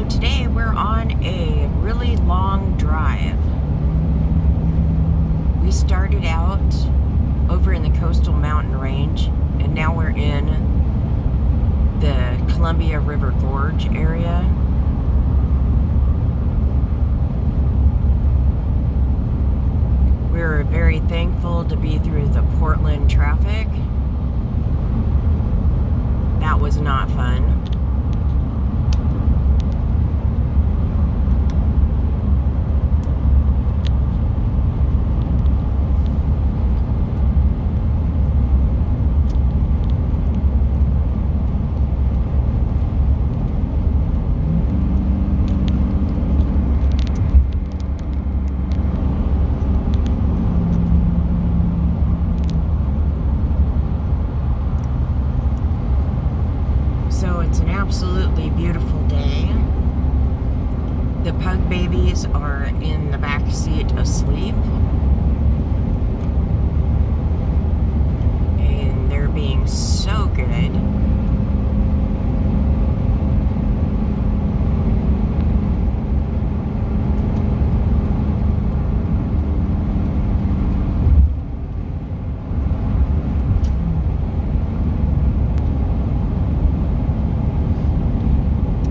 today we're on a really long drive. We started out over in the coastal mountain range, and now we're in the Columbia River Gorge area. We're very thankful to be through the Portland traffic. That was not fun. So it's an absolutely beautiful day. The pug babies are in the back seat asleep. And they're being so good.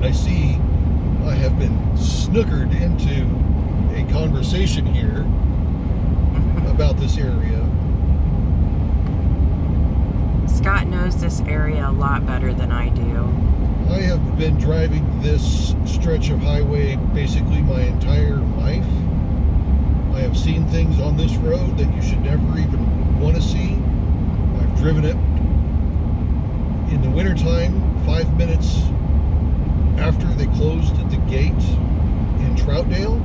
I see I have been snookered into a conversation here about this area. Scott knows this area a lot better than I do. I have been driving this stretch of highway basically my entire life. I have seen things on this road that you should never even want to see. I've driven it in the wintertime, 5 minutes after they closed the gate in Troutdale.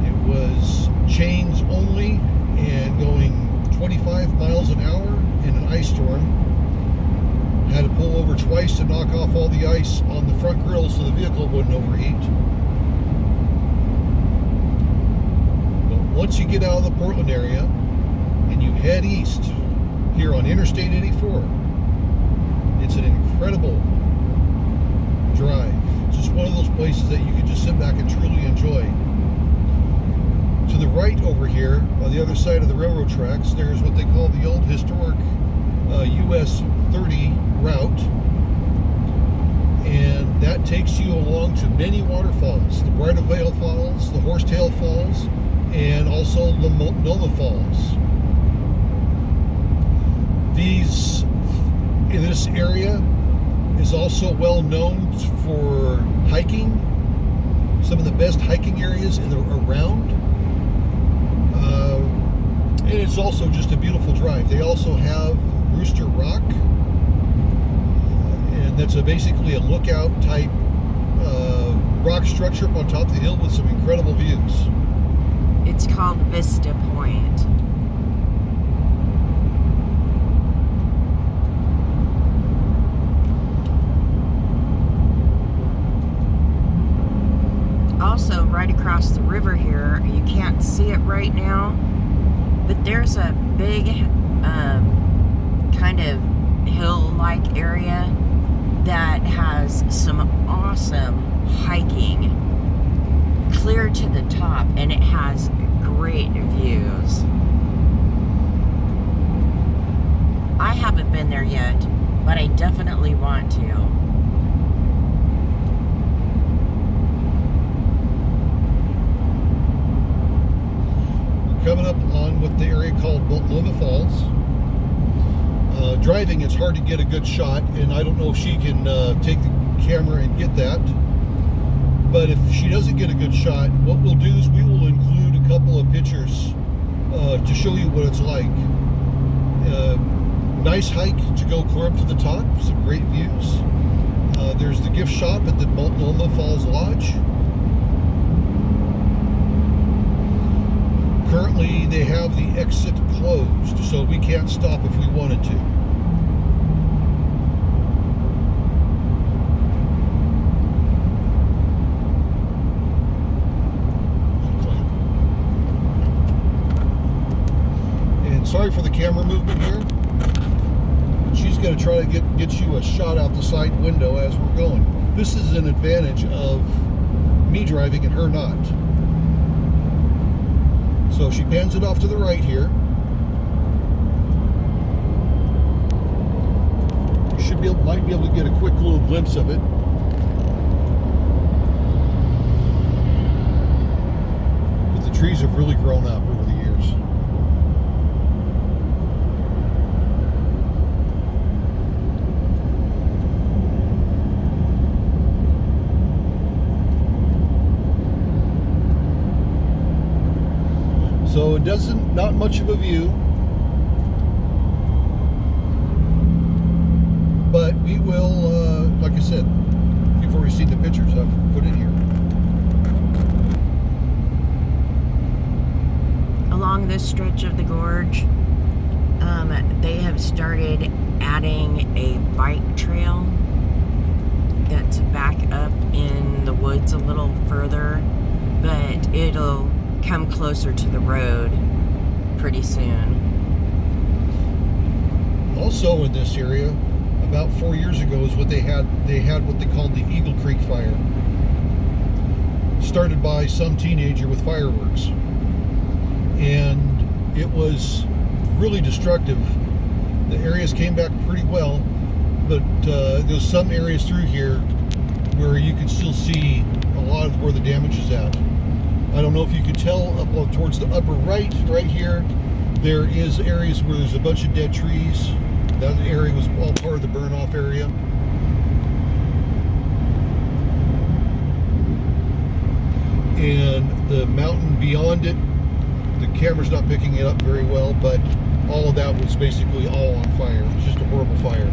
It was chains only and going 25 miles an hour in an ice storm. Had to pull over twice to knock off all the ice on the front grille so the vehicle wouldn't overheat. But once you get out of the Portland area and you head east here on Interstate 84, it's an incredible drive. It's just one of those places that you can just sit back and truly enjoy. To the right over here, on the other side of the railroad tracks, there's what they call the old historic US 30 route, and that takes you along to many waterfalls, the Bridal Falls, the Horsetail Falls, and also the Multnomah Falls. These, in this area, is also well known for hiking. Some of the best hiking areas around. And it's also just a beautiful drive. They also have Rooster Rock, and that's basically a lookout type rock structure up on top of the hill with some incredible views. It's called Vista Point. Also, right across the river here, you can't see it right now, but there's a big kind of hill-like area that has some awesome hiking clear to the top, and it has great views. I haven't been there yet, but I definitely want to. Coming up on what the area called Multnomah Falls. Driving, it's hard to get a good shot, and I don't know if she can take the camera and get that. But if she doesn't get a good shot, what we'll do is we will include a couple of pictures to show you what it's like. Nice hike to go clear up to the top, some great views. There's the gift shop at the Multnomah Falls Lodge. Currently, they have the exit closed, so we can't stop if we wanted to. And sorry for the camera movement here. She's going to try to get you a shot out the side window as we're going. This is an advantage of me driving and her not. So she pans it off to the right here. You might be able to get a quick little glimpse of it. But the trees have really grown up over the years. So it not much of a view. But we will, like I said, before we see the pictures I've put in here. Along this stretch of the gorge, they have started adding a bike trail that's back up in the woods a little further, but it'll come closer to the road pretty soon. Also in this area, about 4 years ago, is what they had what they called the Eagle Creek Fire. Started by some teenager with fireworks. And it was really destructive. The areas came back pretty well, but there's some areas through here where you can still see a lot of where the damage is at. I don't know if you can tell up towards the upper right here, there is areas where there's a bunch of dead trees. That area was all part of the burn-off area. And the mountain beyond it, the camera's not picking it up very well, but all of that was basically all on fire. It was just a horrible fire.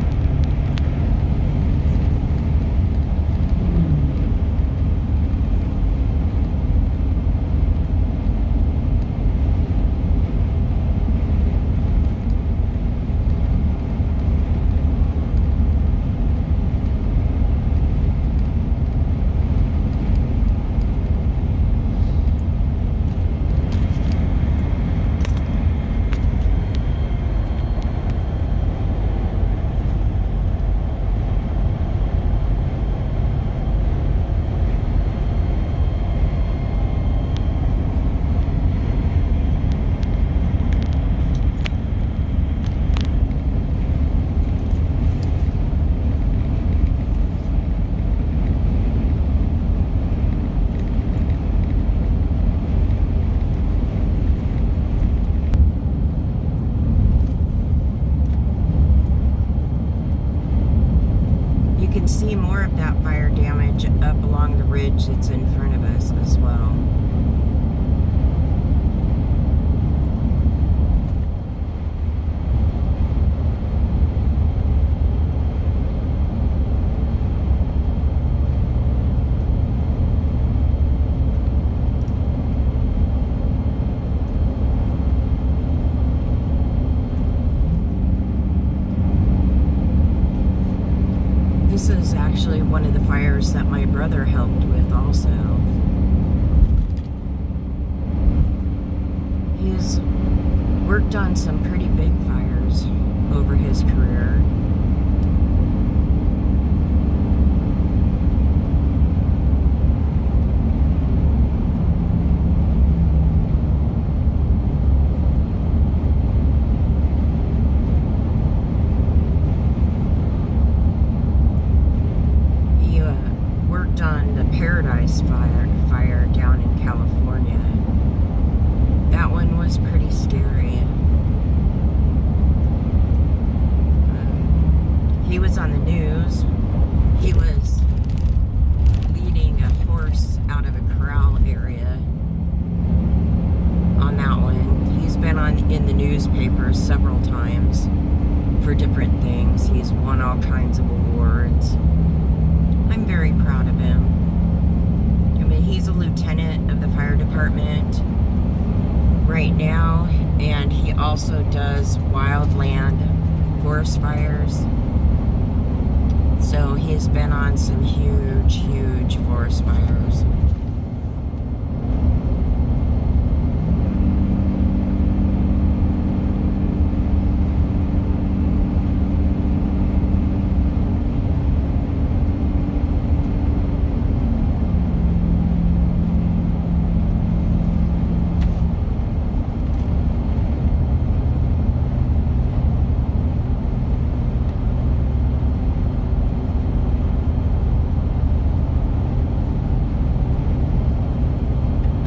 See more of that fire damage up along the ridge that's in front of us as well. This is actually one of the fires that my brother helped with also. He's worked on some pretty big fires over his career. On the Paradise fire down in California. That one was pretty scary. He was on the news. He was leading a horse out of a corral area on that one. He's been in the newspapers several times for different things. He's won all kinds of awards. I'm very proud of him. I mean, he's a lieutenant of the fire department right now, and he also does wildland forest fires. So he's been on some huge forest fires.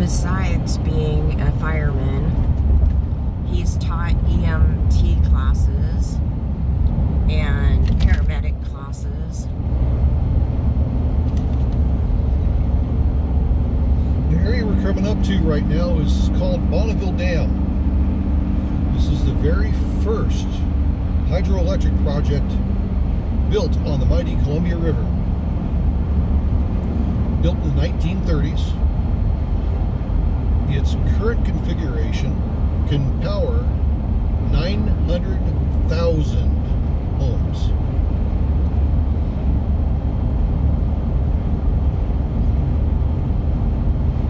besides being a fireman, he's taught EMT classes and paramedic classes. The area we're coming up to right now is called Bonneville Dam. This is the very first hydroelectric project built on the mighty Columbia River. Built in the 1930s. Its current configuration can power 900,000 homes.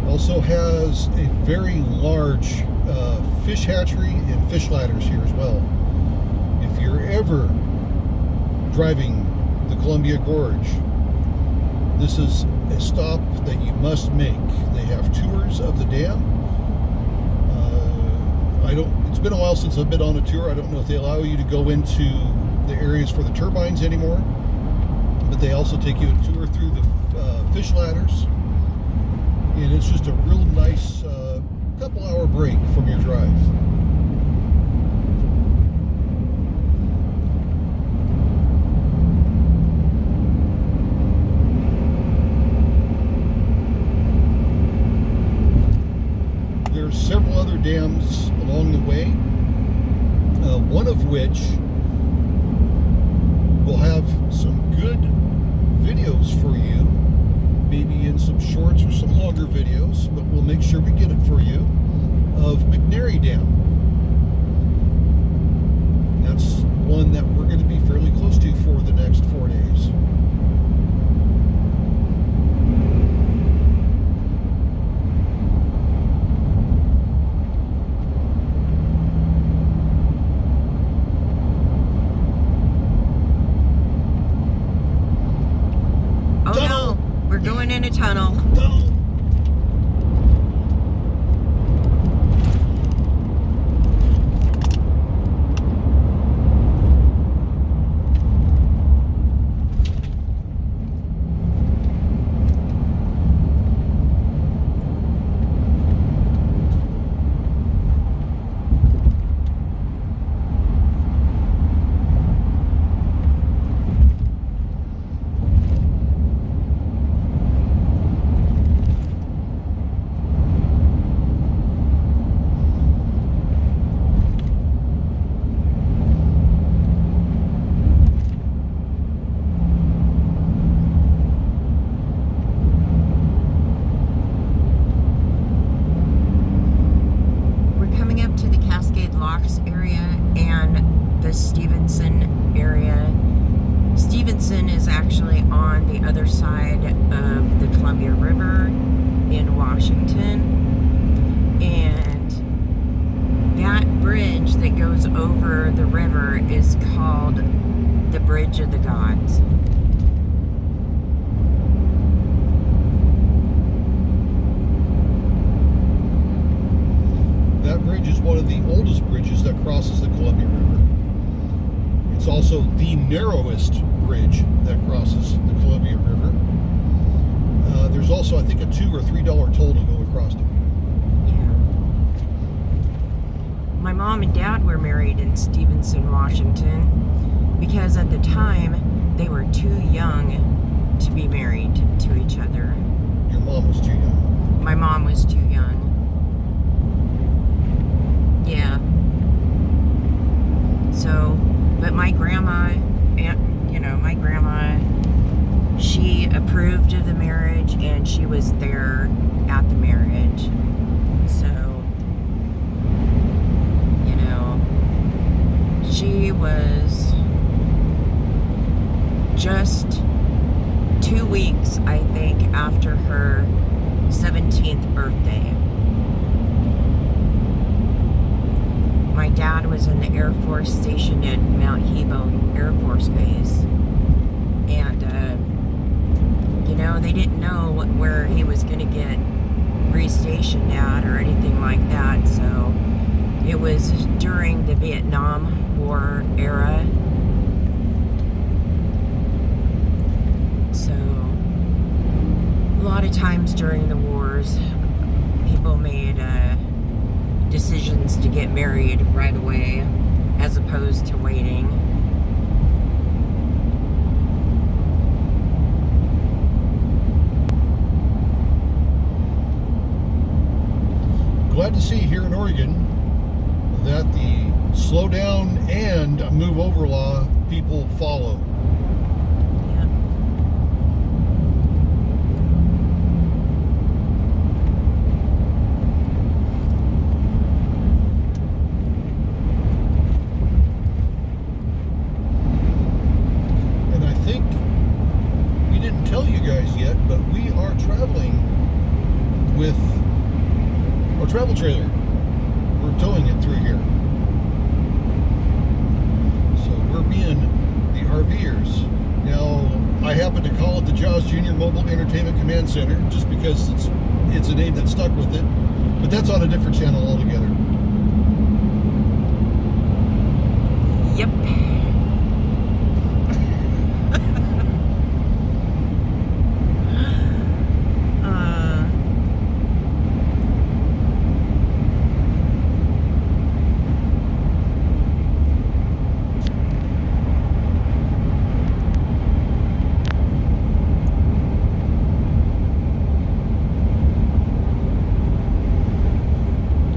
Also has a very large fish hatchery and fish ladders here as well. If you're ever driving the Columbia Gorge, this is a stop that you must make. They have tours of the dam. It's been a while since I've been on a tour. I don't know if they allow you to go into the areas for the turbines anymore, but they also take you a tour through the fish ladders, and it's just a real nice couple-hour break from your drive. There's several other dams along the way, one of which will have some good videos for you, maybe in some shorts or some longer videos, but we'll make sure we get it for you, of McNary Dam. That's one that we're going to be fairly close to for the next 4 days. Going in a tunnel. Area and the Stevenson area. Stevenson is actually on the other side of the Columbia River in Washington, and that bridge that goes over the river is called the Bridge of the Gods. That bridge is one of the oldest bridges that crosses the Columbia River. It's also the narrowest bridge that crosses the Columbia River. There's also, I think, a $2 or $3 toll to go across it. Yeah. My mom and dad were married in Stevenson, Washington, because at the time they were too young to be married to each other. Your mom was too young. My mom was too young. Yeah. So, but my grandma, my grandma, she approved of the marriage and she was there at the marriage. So, she was just 2 weeks, I think, after her 17th birthday. My dad was in the Air Force stationed at Mount Hebo Air Force Base. And, they didn't know where he was going to get restationed at or anything like that. So it was during the Vietnam War era. So a lot of times during the wars, people made decisions to get married right away as opposed to waiting. Glad to see here in Oregon that the slow down and move over law people follow. Yeah. And I think we didn't tell you guys yet, but we are traveling with our travel trailer. We're towing it through here. So we're being the RVers. Now, I happen to call it the Jaws Jr. Mobile Entertainment Command Center just because it's a name that stuck with it. But that's on a different channel altogether. Yep.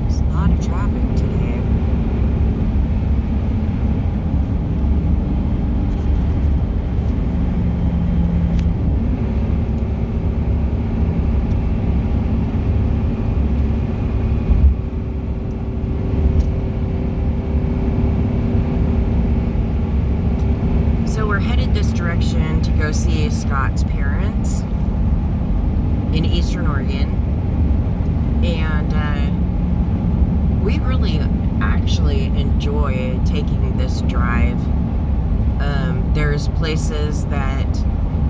There's a lot of traffic today. So we're headed this direction to go see Scott's parents in Eastern Oregon, and we really actually enjoy taking this drive. There's places that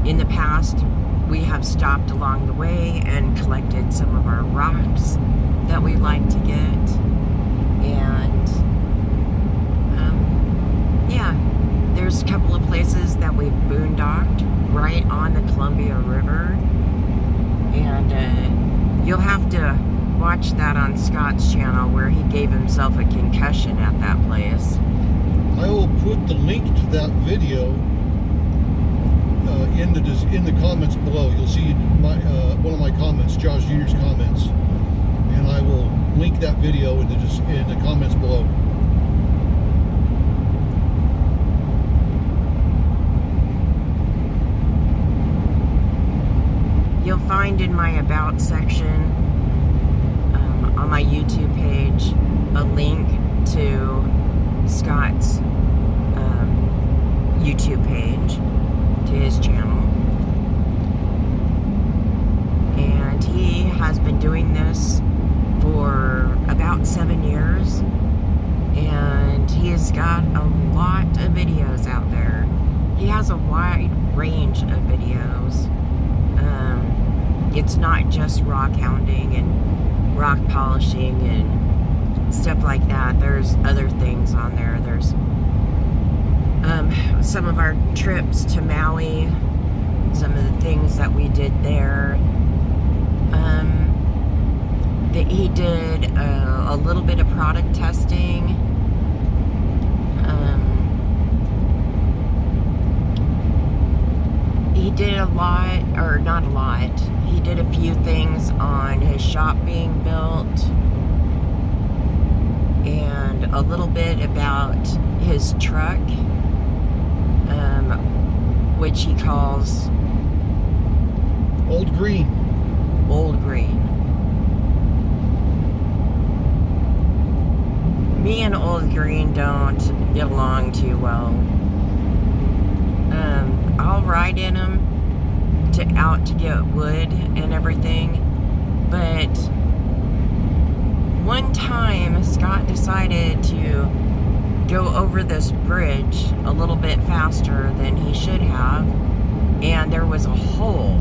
in the past we have stopped along the way and collected some of our rocks that we like to get, and yeah, there's a couple of places that we've boondocked right on the Columbia River, and you'll have to watch that on Scott's channel where he gave himself a concussion at that place. I will put the link to that video in the comments below. You'll see one of my comments, Josh Jr.'s comments, and I will link that video in the comments below. You'll find in my About section on my YouTube page a link to Scott's YouTube page, to his channel. And he has been doing this for about 7 years, and he has got a lot of videos out there. He has a wide range of videos. It's not just rock hounding and rock polishing and stuff like that. There's other things on there. There's some of our trips to Maui, some of the things that we did there. He did a little bit of product testing. He did a lot, or not a lot, he did a few things on his shop being built, and a little bit about his truck, which he calls Old Green. Old Green. Me and Old Green don't get along too well. I'll ride in them out to get wood and everything, but one time Scott decided to go over this bridge a little bit faster than he should have, and there was a hole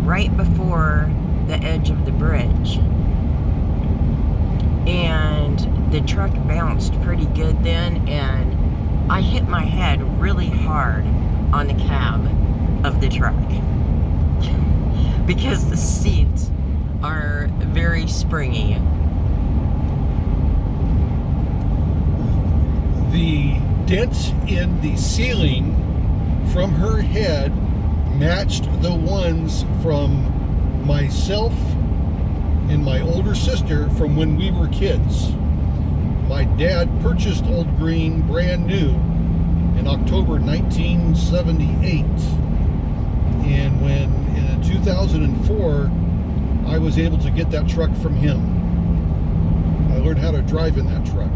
right before the edge of the bridge, and the truck bounced pretty good then, and I hit my head really hard on the cab of the truck because the seats are very springy. The dent in the ceiling from her head matched the ones from myself and my older sister from when we were kids. My dad purchased Old Green brand new in October 1978. And when in 2004, I was able to get that truck from him. I learned how to drive in that truck.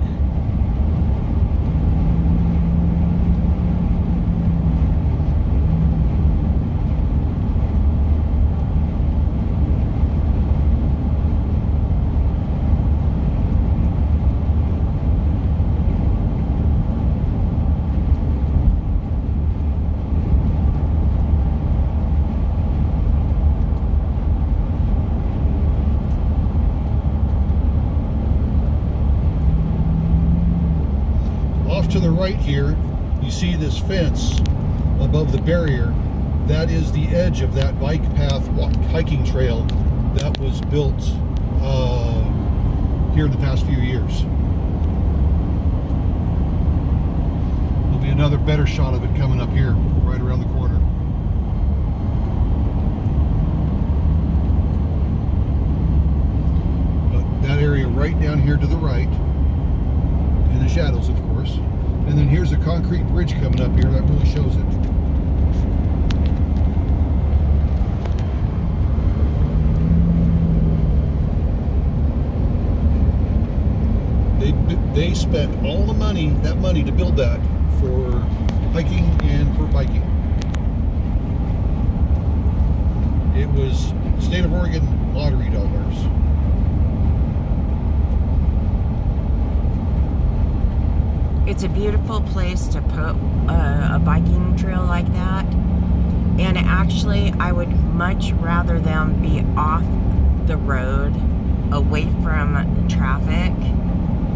To the right here, you see this fence above the barrier. That is the edge of that bike path hiking trail that was built here in the past few years. There'll be another better shot of it coming up here, right around the corner. But that area right down here to the right, in the shadows, of course. And then here's a concrete bridge coming up here that really shows it. They spent all the money, that money, to build that for hiking and for biking. It was state of Oregon lottery dollars. It's a beautiful place to put a biking trail like that. And actually, I would much rather them be off the road, away from traffic,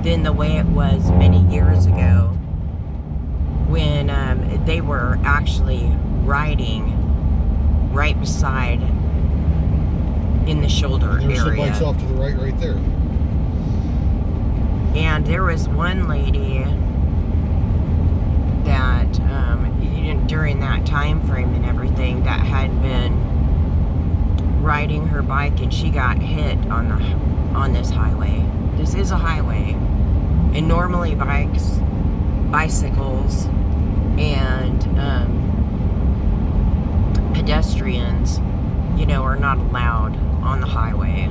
than the way it was many years ago when they were actually riding right beside in the shoulder area. There's some bikes off to the right there. And there was one lady that during that time frame and everything that had been riding her bike, and she got hit on this highway. This is a highway, and normally bicycles and pedestrians, are not allowed on the highway.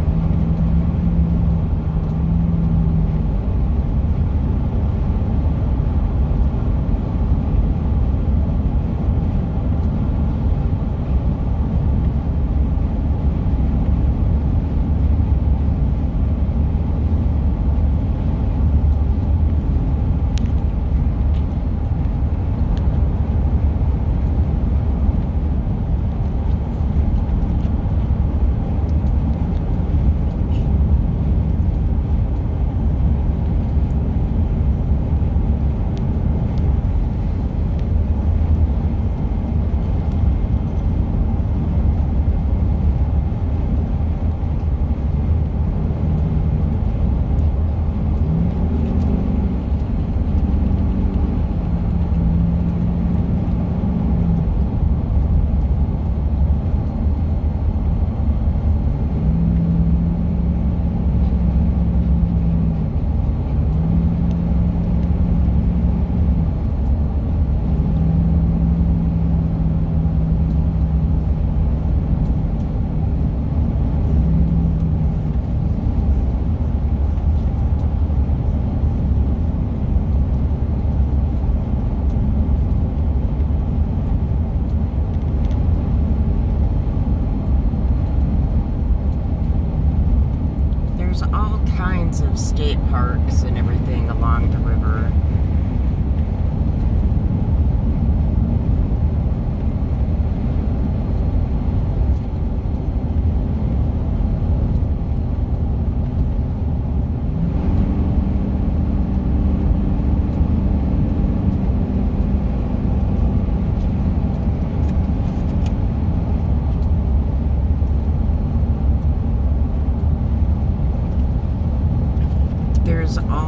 Of state parks and everything along the river.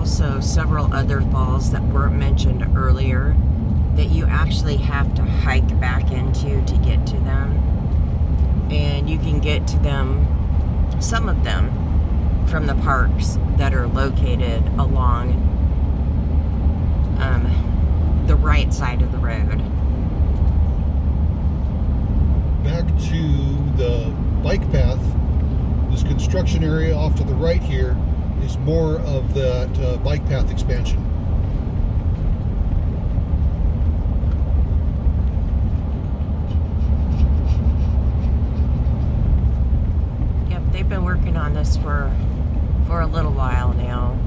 also several other falls that weren't mentioned earlier that you actually have to hike back into to get to them. And you can get to them, some of them, from the parks that are located along the right side of the road. Back to the bike path, this construction area off to the right here is more of that bike path expansion. Yep, they've been working on this for a little while now.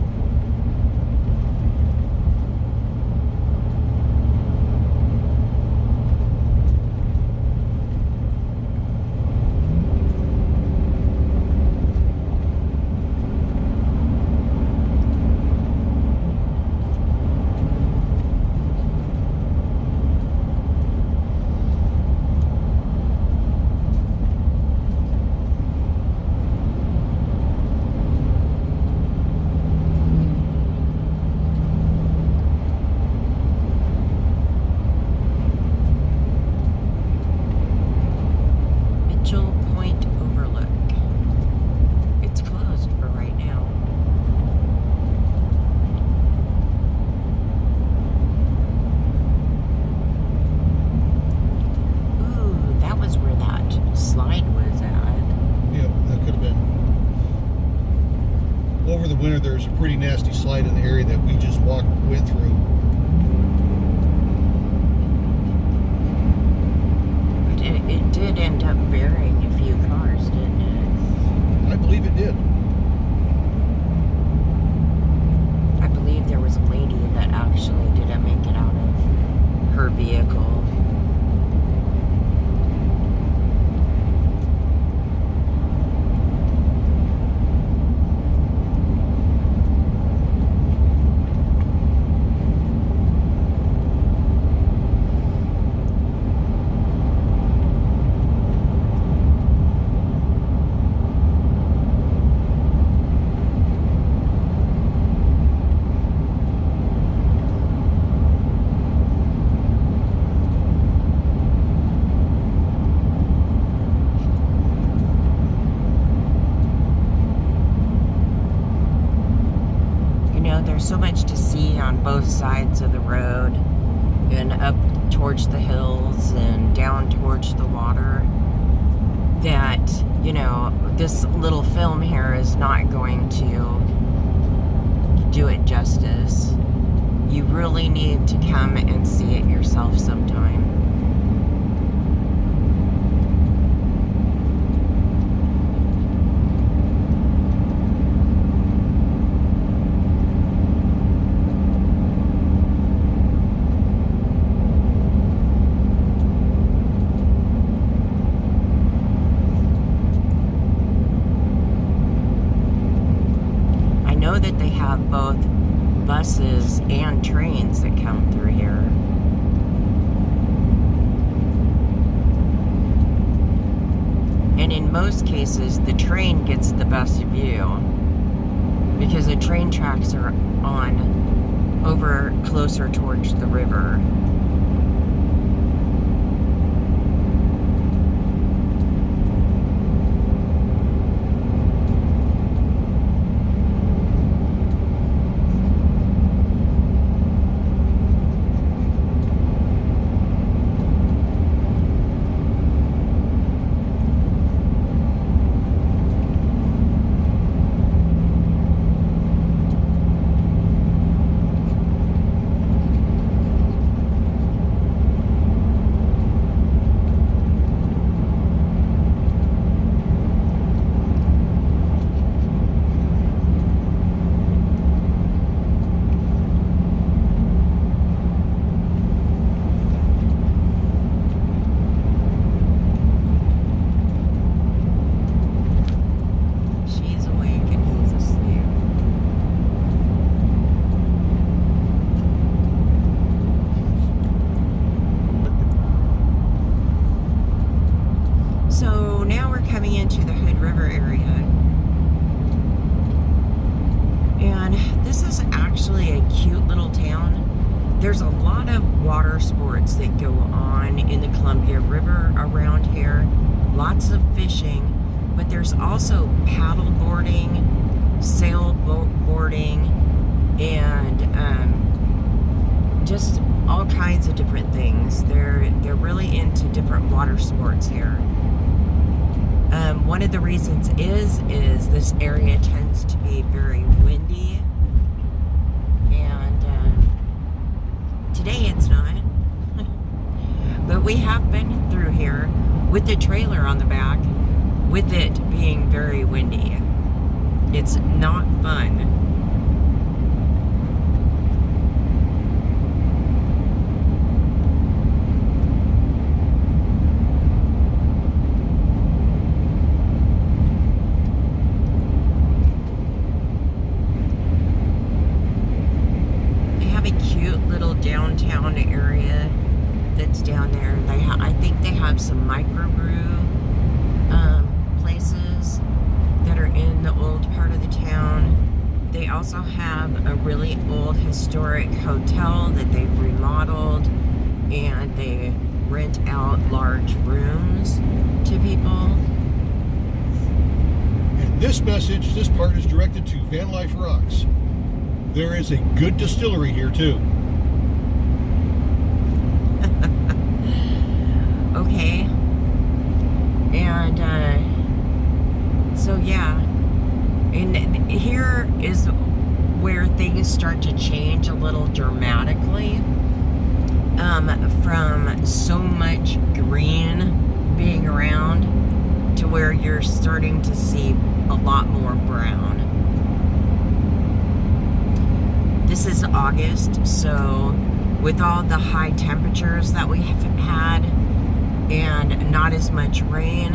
Point Overlook. It's closed for right now. Ooh, that was where that slide was at. Yeah, that could have been. Over the winter, there's a pretty nasty slide in the area that we just went through. It did end up burying a few cars, didn't it? I believe it did. I believe there was a lady that actually didn't make it out of her vehicle. There's so much to see on both sides of the road, and up towards the hills and down towards the water, that, you know, this little film here is not going to do it justice. You really need to come and see it yourself sometime. That they have both buses and trains that come through here. And in most cases, the train gets the best view because the train tracks are on over closer towards the river. actually a cute little town. There's a lot of water sports that go on in the Columbia River around here. Lots of fishing, but there's also paddle boarding, sailboat boarding, and just all kinds of different things. They're really into different water sports here. One of the reasons is this area tends to be very windy, and today it's not. But we have been through here with the trailer on the back, with it being very windy. It's not fun. Downtown area that's down there. I think they have some microbrew places that are in the old part of the town. They also have a really old historic hotel that they've remodeled, and they rent out large rooms to people. And this message, this part is directed to Van Life Rocks. There is a good distillery here too. Okay, and so yeah, and here is where things start to change a little dramatically, from so much green being around to where you're starting to see a lot more brown. This is August, so with all the high temperatures that we have had and not as much rain,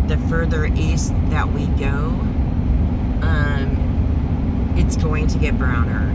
the further east that we go, it's going to get browner.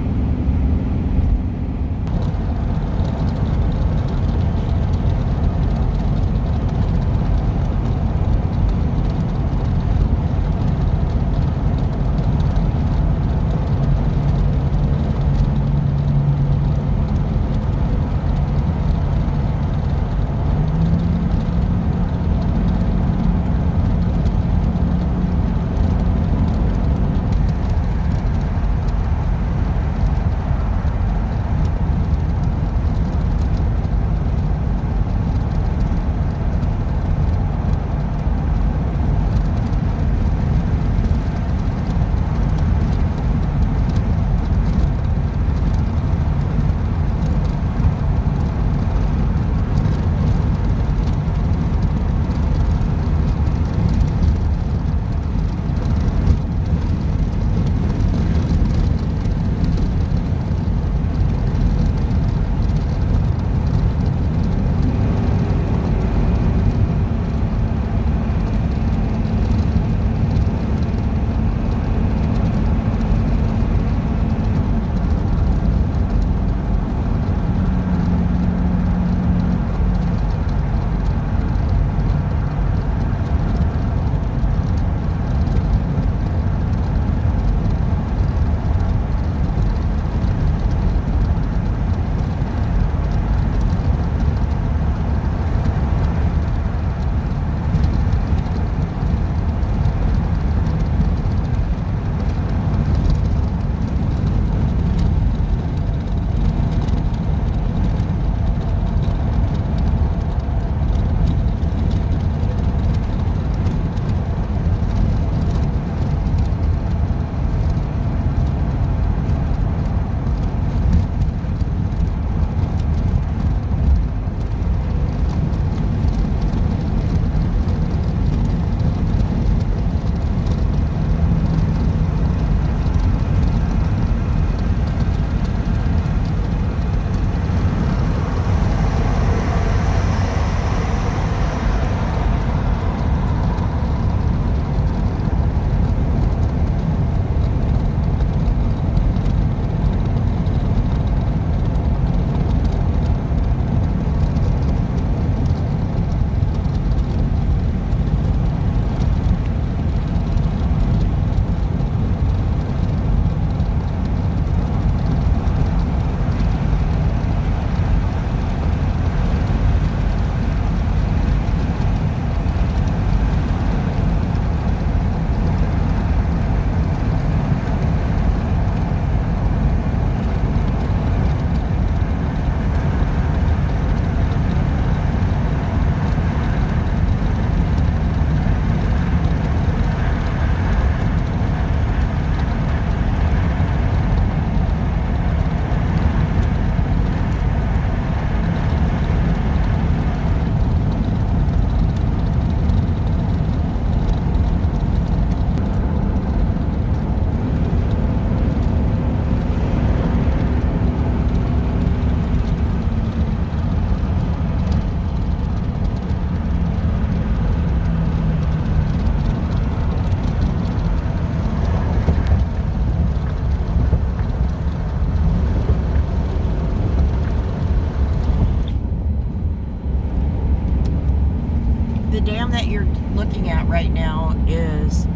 right now is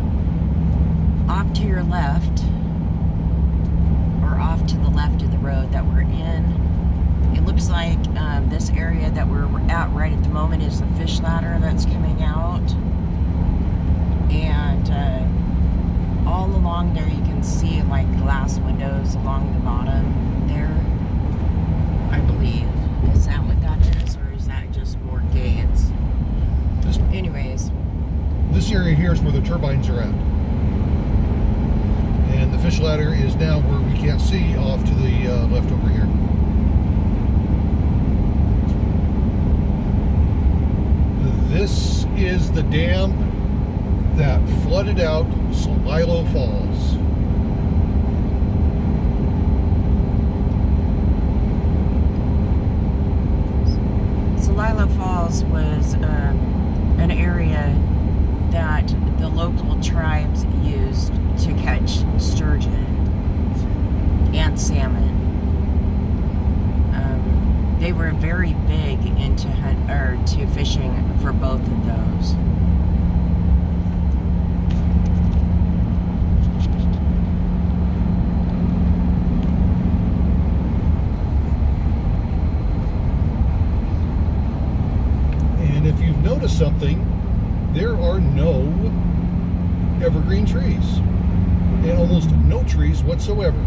off to your left, or off to the left of the road that we're in. It looks like this area that we're at right at the moment is the fish ladder that's coming out. And all along there you can see like glass windows along the bottom there, I believe. Is that what that is, or is that just more gates? Anyways. This area here is where the turbines are at. And the fish ladder is now where we can't see off to the left over here. This is the dam that flooded out Celilo Falls. Celilo Falls was an area that the local tribes used to catch sturgeon and salmon. They were very big into to fishing for both of those. And if you've noticed something, there are no evergreen trees and almost no trees whatsoever.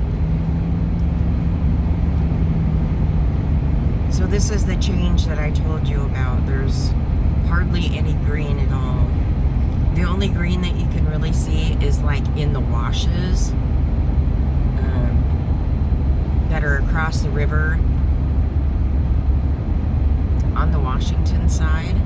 So this is the change that I told you about. There's hardly any green at all. The only green that you can really see is like in the washes that are across the river on the Washington side.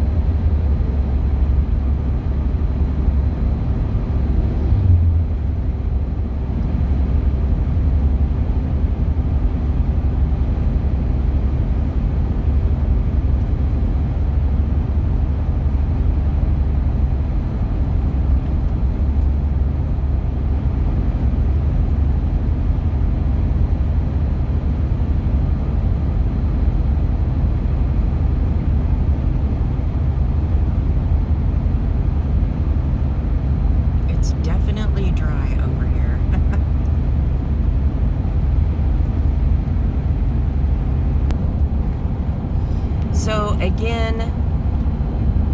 So again,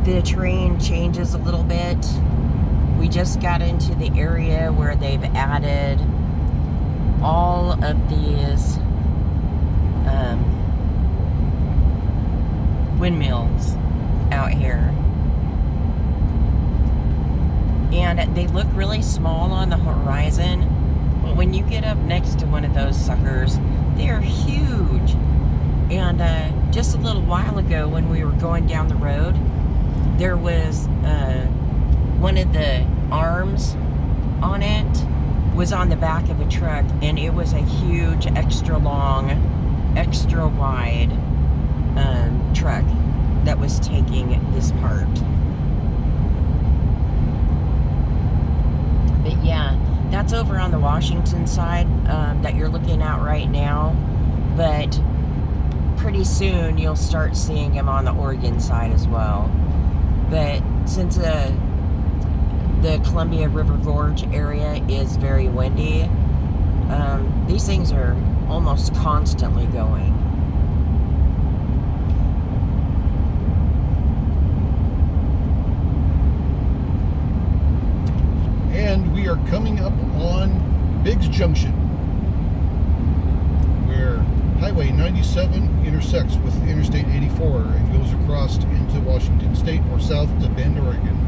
the terrain changes a little bit. We just got into the area where they've added all of these windmills out here. And they look really small on the horizon, but when you get up next to one of those suckers, they're huge. And just a little while ago when we were going down the road, there was one of the arms on it was on the back of a truck, and it was a huge, extra long, extra wide truck that was taking this part. But yeah, that's over on the Washington side that you're looking at right now. But pretty soon you'll start seeing them on the Oregon side as well. But since the Columbia River Gorge area is very windy, these things are almost constantly going. And we are coming up on Biggs Junction, where Highway 97 intersects with Interstate 84 and goes across into Washington State or south to Bend, Oregon.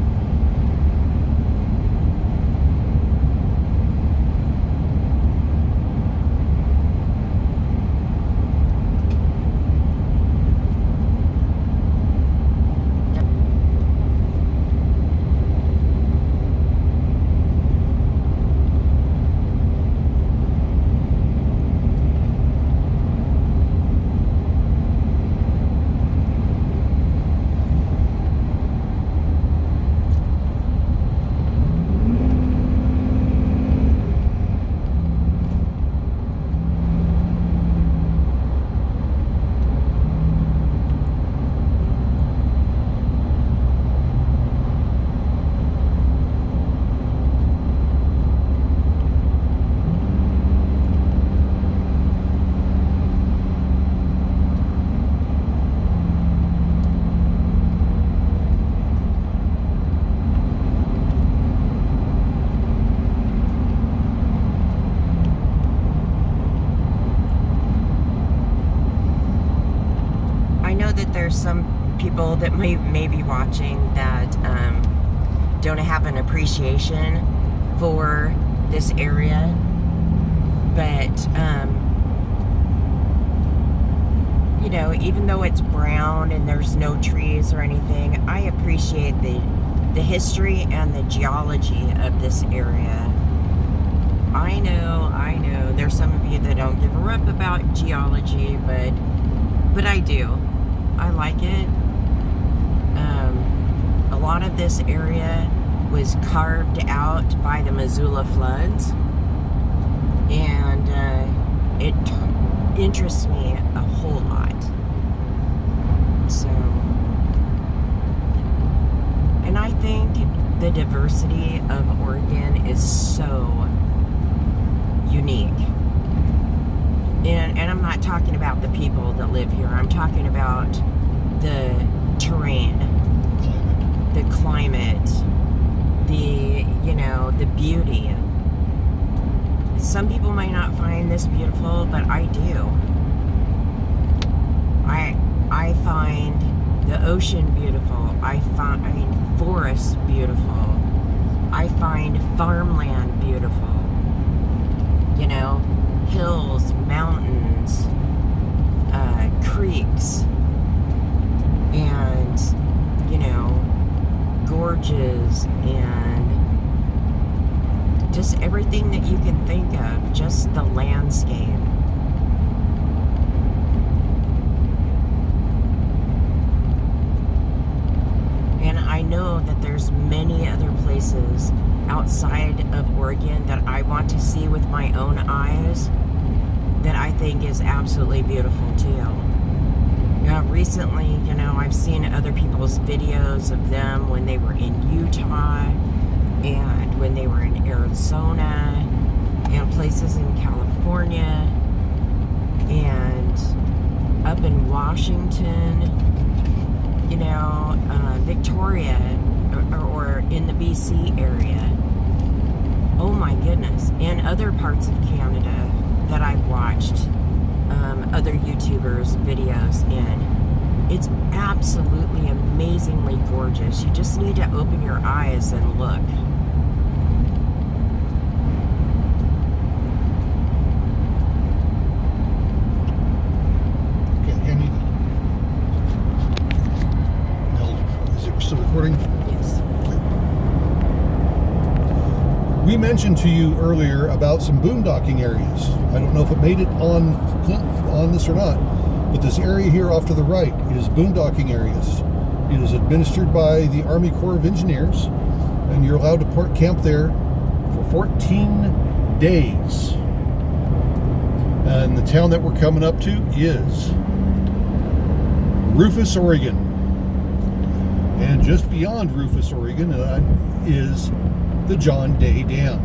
people that may be watching that don't have an appreciation for this area, but you know, even though it's brown and there's no trees or anything, I appreciate the history and the geology of this area. I know, there's some of you that don't give a rip about geology, but I do. I like it. A lot of this area was carved out by the Missoula floods, and it interests me a whole lot. So, and I think the diversity of Oregon is so unique. And I'm not talking about the people that live here. I'm talking about the terrain, the climate, the, you know, the beauty. Some people might not find this beautiful, but I do. I find the ocean beautiful. I find forests beautiful. I find farmland beautiful. You know, hills, mountains, creeks, and, you know, gorges, and just everything that you can think of, just the landscape. And I know that there's many other places outside of Oregon that I want to see with my own eyes that I think is absolutely beautiful too. Recently, you know, I've seen other people's videos of them when they were in Utah and when they were in Arizona and places in California and up in Washington, you know, Victoria, or in the BC area. Oh my goodness. And other parts of Canada that I've watched other YouTubers' videos in. It's absolutely amazingly gorgeous. You just need to open your eyes and look. Still recording? Yes. We mentioned to you earlier about some boondocking areas. I don't know if it made it on this or not, but this area here off to the right is boondocking areas. It is administered by the Army Corps of Engineers, and you're allowed to port camp there for 14 days. And the town that we're coming up to is Rufus, Oregon. And just beyond Rufus, Oregon, is the John Day Dam.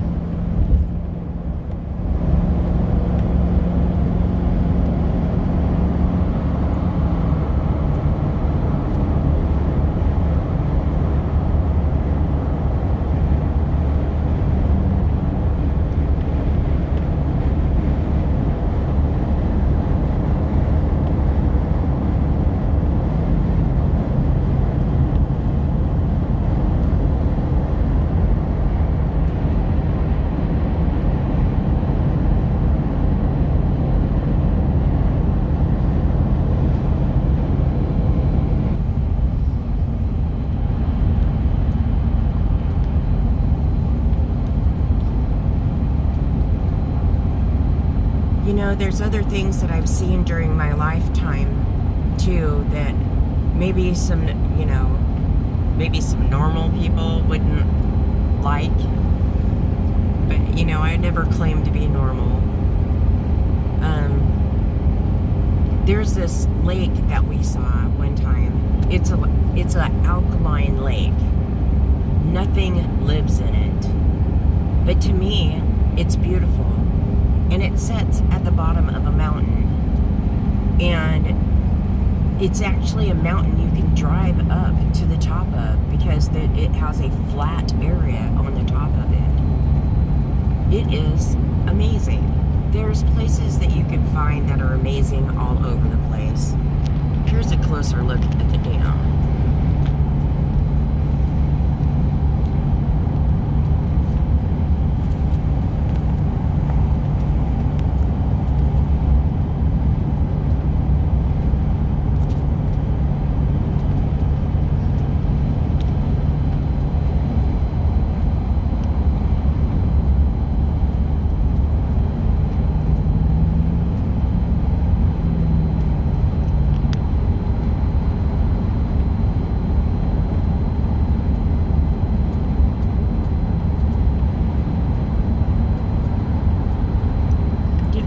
You know, there's other things that I've seen during my lifetime too that maybe some, you know, maybe some normal people wouldn't like. But, you know, I never claimed to be normal. There's this lake that we saw one time. It's a alkaline lake. Nothing lives in it. But to me, it's beautiful. And it sits at the bottom of a mountain. And it's actually a mountain you can drive up to the top of because it has a flat area on the top of it. It is amazing. There's places that you can find that are amazing all over the place. Here's a closer look at the dam.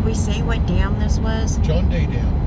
we say what dam this was? John Day Dam.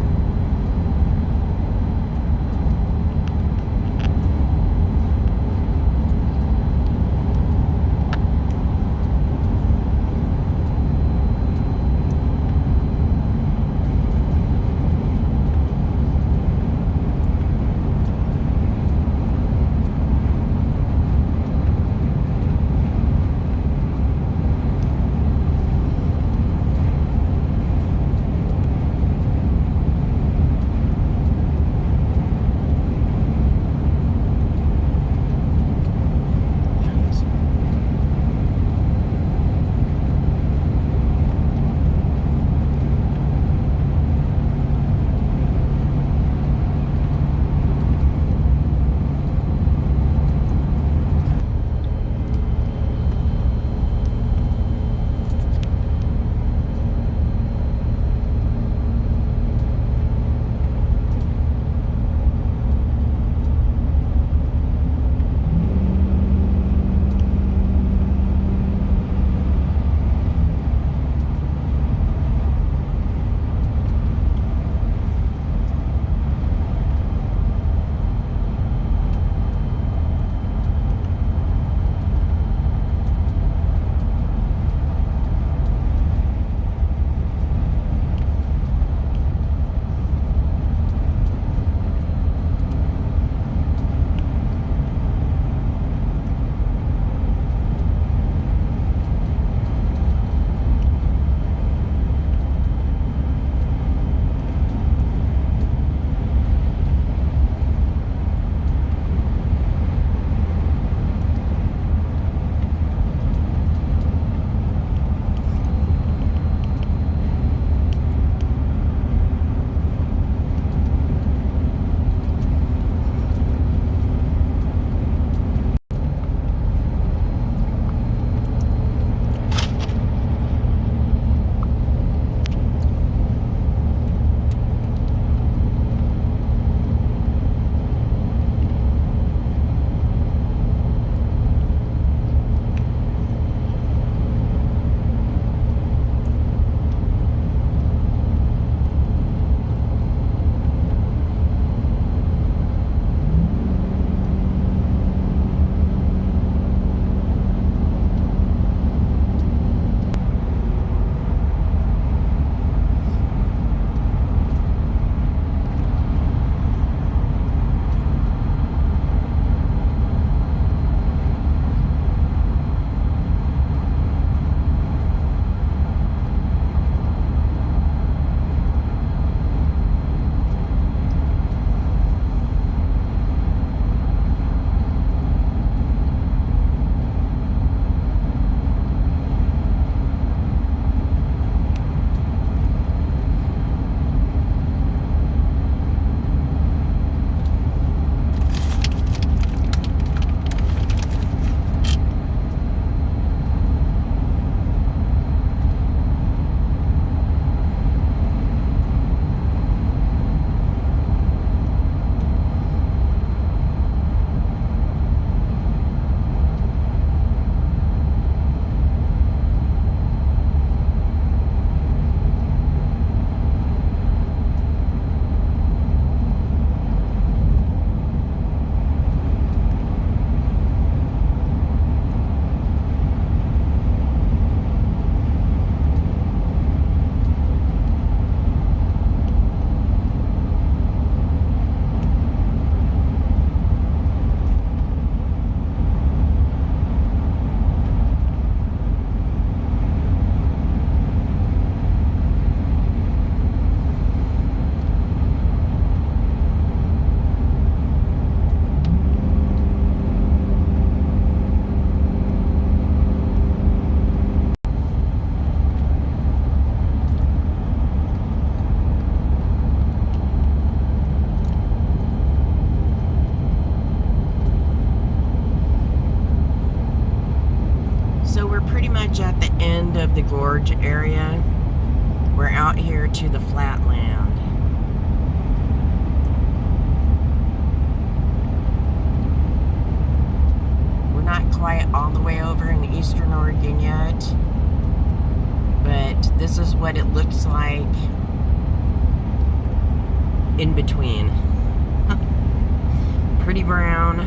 much at the end of the Gorge area. We're out here to the flatland. We're not quite all the way over in eastern Oregon yet, but this this is what it looks like in between. Pretty brown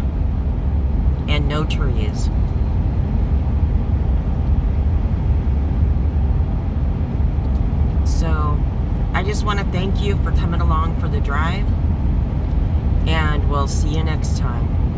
and no trees. So I just want to thank you for coming along for the drive, and we'll see you next time.